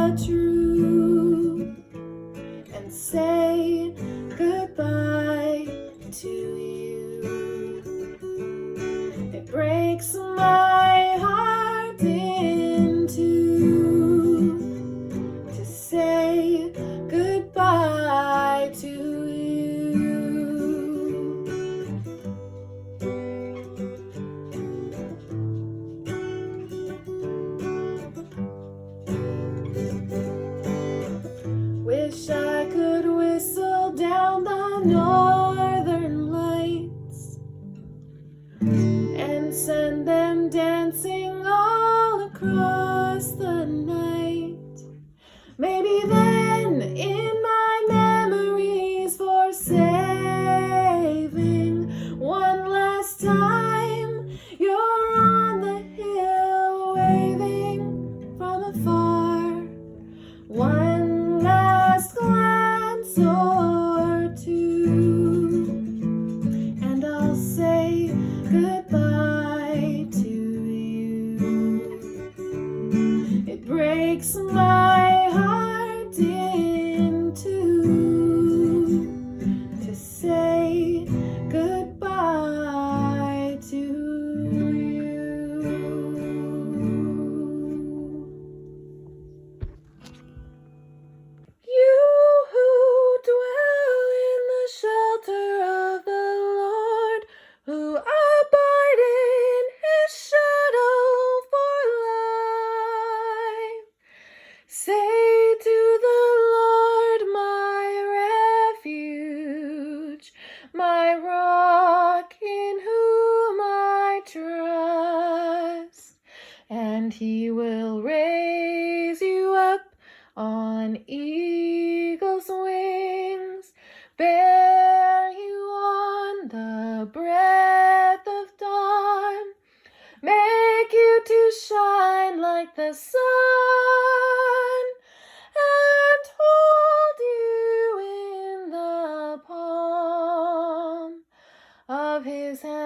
the truth and say goodbye to you. It breaks my heart in two to say goodbye to you. Wish I could whistle down the northern lights and send them dancing all across the night. Maybe then in my memories for saving one last time, you're on the hill waving from afar. One last glance or two, and I'll say goodbye to you. It breaks my heart in two to say goodbye to you. You who dwell in the shelter of the Lord, who abide in his shadow for life, say to the Lord, my refuge, my rock in whom I trust, and he will raise you up on eagle's wings, bear you on the breath of dawn, make you to shine like the sun, and hold you in the palm of his hand.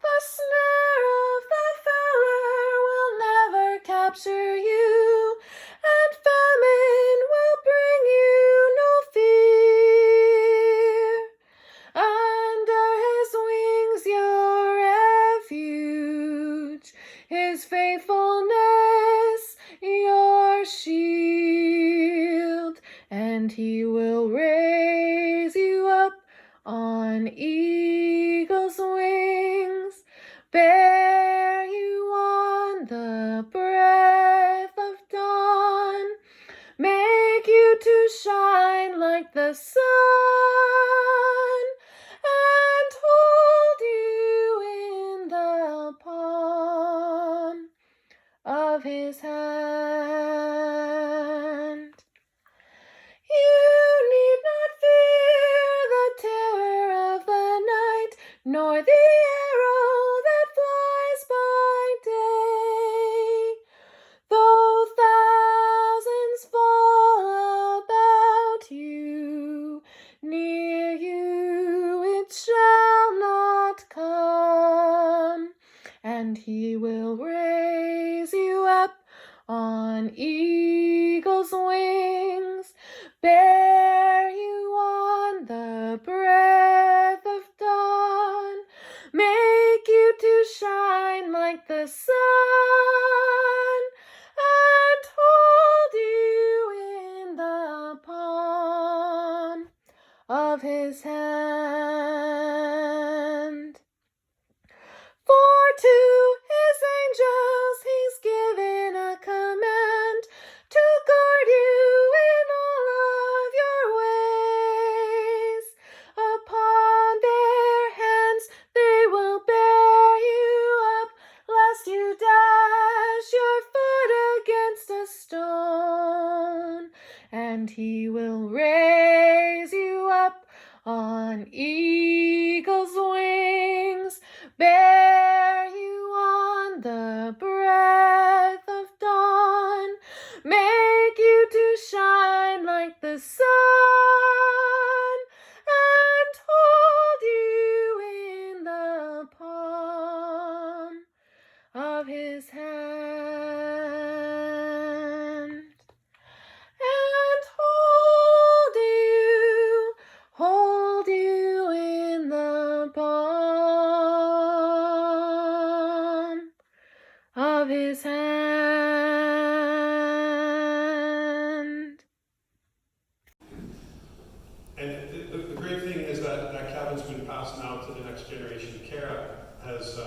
The snare of the fowler will never capture you, and famine will bring you no fear. Under his wings your refuge, his faithfulness your shield, and he will raise you up on eagle's wings, bear you on the breath of dawn, make you to shine like the sun, and hold you in the palm of his hand. You need not fear the terror of the night, nor the arrow that flies by day. Though thousands fall about you, near you it shall not come, and he will raise you up on eagle's wings, bear you on the breath of dawn, make you to shine like the sun, and hold you in the palm of his hand. For to his angels he's given a command to guard you in all of your ways. Upon their hands they will bear you up, lest you dash your foot against a stone. And he will raise you up on eagle's wings, bear you on the breath of dawn, make you to shine like the sun, and hold you in the palm of his his hand, and hold you in the palm of his hand. And the great thing is that that cabin's been passed now to the next generation. Kara has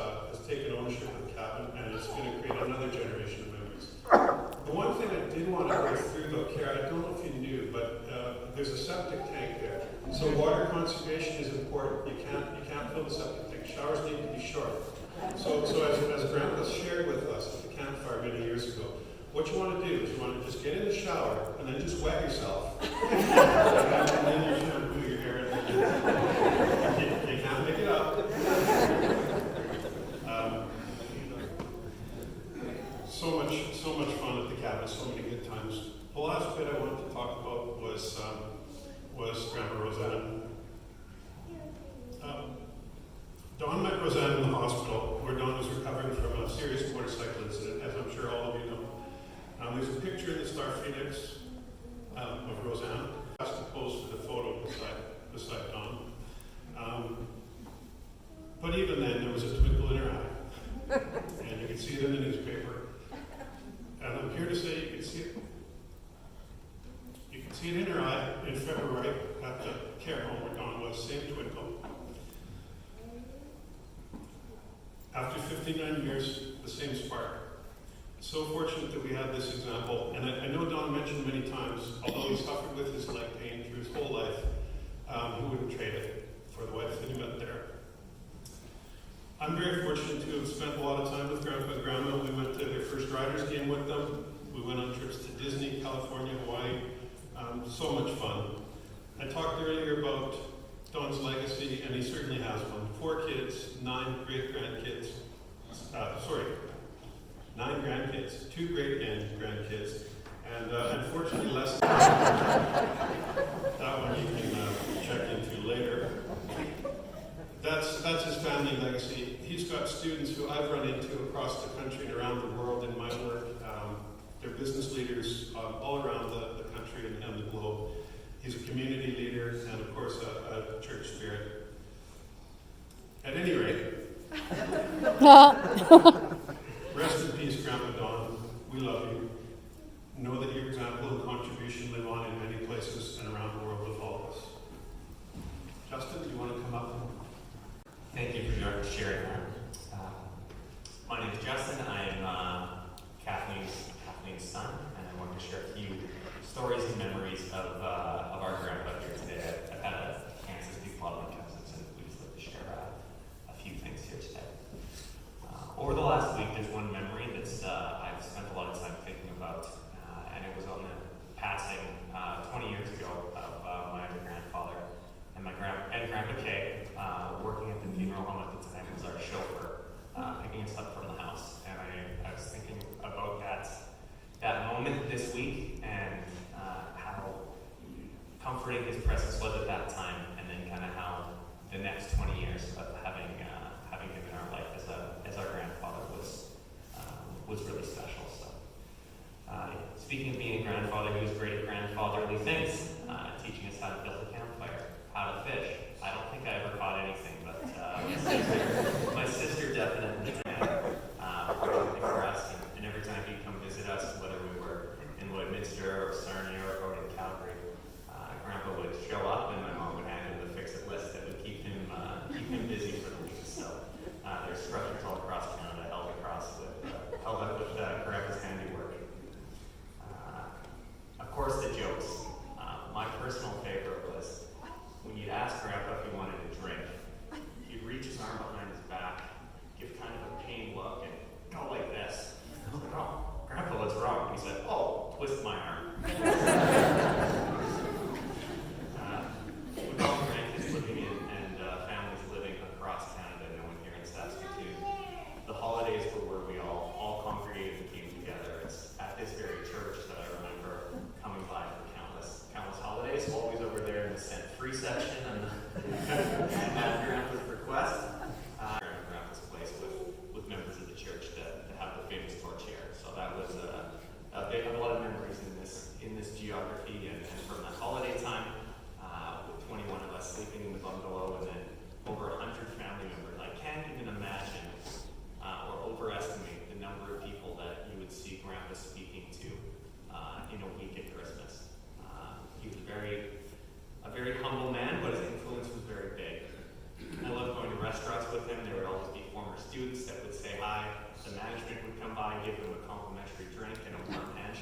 taken ownership of the cabin, and it's going to create another generation of memories. The one thing I did want to go through, though, Kara, I don't know if you knew, but there's a septic tank there. So water conservation is important. You can't fill the septic tank. Showers need to be short. So as Grandpa shared with us at the campfire many years ago, what you want to do is you want to just get in the shower and then just wet yourself. And then you shampoo your hair. And you can't make it up. So much fun at the cabin, so many good times. The last bit I wanted to talk about was Grandma Roseanne. Dawn met Roseanne in the hospital, where Dawn was recovering from a serious motorcycle incident, as I'm sure all of you know. There's a picture in the Star Phoenix of Roseanne. I asked to pose for the photo beside Dawn. But even then, there was a twinkle in her eye. And you can see it in the newspaper. And I'm here to say you can see it. You can see it in her eye in February at the care home where Dawn was, same twinkle. After 59 years, the same spark. So fortunate that we had this example. And I know Don mentioned many times, although he suffered with his leg pain through his whole life, he wouldn't trade it for the wife that he met there. I'm very fortunate to have spent a lot of time with Grandpa and Grandma. We went to their first Riders game with them. We went on trips to Disney, California, Hawaii. So much fun. I talked earlier about Don's legacy, and he certainly has one. 4 kids, 9 great-grandkids. 9 grandkids, 2 great-grandkids, and unfortunately less. That one you can check into later. That's his family legacy. He's got students who I've run into across the country and around the world in my work. They're business leaders all around the country and the globe. He's a community leader and, of course, a church spirit. At any rate, rest in peace, Grandpa Don. We love you. Know that your example and contribution live on in many places and around the world with all of us. Justin, do you want to come up? Thank you for sharing that. My name is Justin. I am Kathleen's son, and I wanted to share a few stories and memories of our grandpa here today. I've had a chance to speak a lot of my cousins, and we just like to share a few things here today. Over the last week, there's one memory that's I've spent a lot of time thinking about, and it was on the passing 20 years ago of my other grandfather and Grandpa Kay, working at the funeral home at the time as our chauffeur, picking us up from the house. And I was thinking about that moment this week and how comforting his presence was at that time, and then kind of how the next 20 years of having him in our life as our grandfather was really special. So, speaking of being a grandfather, he was great at grandfatherly things, teaching us how to build a campfire, how to fish. I don't think I ever caught anything, but my sister definitely can. For us, and every time he'd come visit us, whether we were in Lloydminster or Sarnia or in Calgary, Grandpa would show up, and my mom would hand him the fix-it list that would keep him busy for the week. So there's structures all across Canada held up with Grandpa's handiwork. Of course, the jokes. My personal favorite was when you'd ask Grandpa if he wanted a drink, he'd reach his arm behind his back, give kind of a pained look, and go like this. I was like, "Oh, Grandpa, what's wrong?" And he said, "Oh, twist my arm."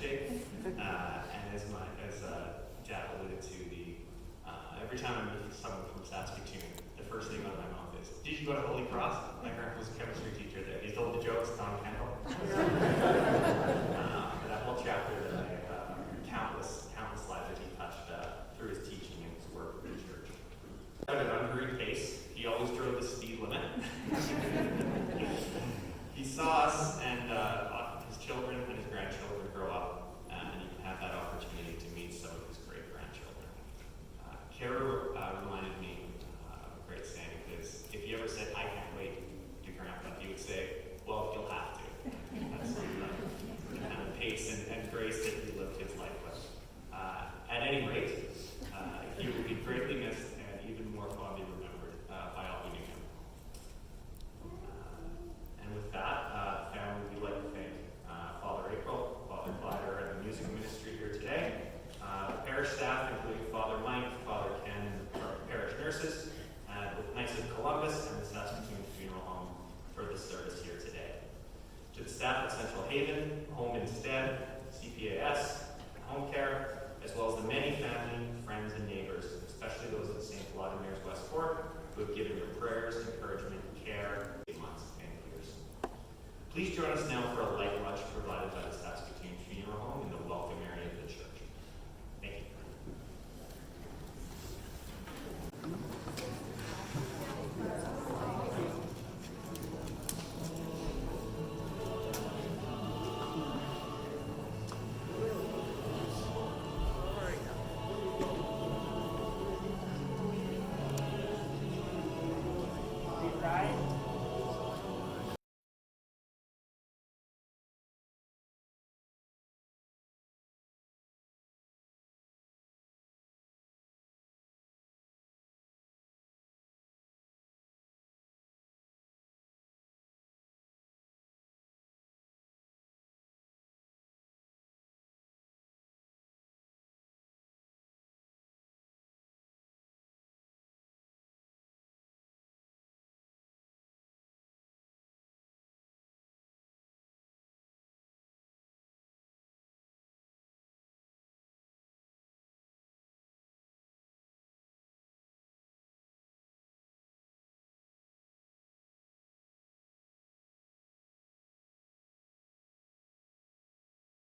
handshake. And as Jack alluded to, every time I meet someone from Saskatoon, the first thing out of my mouth is, "Did you go to Holy Cross?" My grandpa was a chemistry teacher there. He told the jokes, Don Kendall. That whole chapter that countless lives that he touched through his teaching and his work with the church. At an unhurried pace, he always drove the speed limit. He saw us and his children and his grandchildren grow up, and you can have that opportunity to meet some of his great grandchildren. Kara reminded me of a great saying, because if you ever said, "I can't wait to grandpa," he would say, "Well, you'll have to." That's the kind of pace and grace that he lived his life with. At any rate, he will be greatly missed and even more fondly remembered by all who knew him. And with that, family, we'd like to thank Father April, Father Glider, and the music ministry here today. Parish staff, including Father Mike, Father Ken, and our parish nurses, with Knights of Columbus and the Saskatoon Funeral Home for the service here today. To the staff at Central Haven, Home Instead, CPAS, and Home Care, as well as the many family, friends, and neighbors, especially those at St. Vladimir's West Fork, who have given your prayers, encouragement, care, months, and years. Please join us now for a light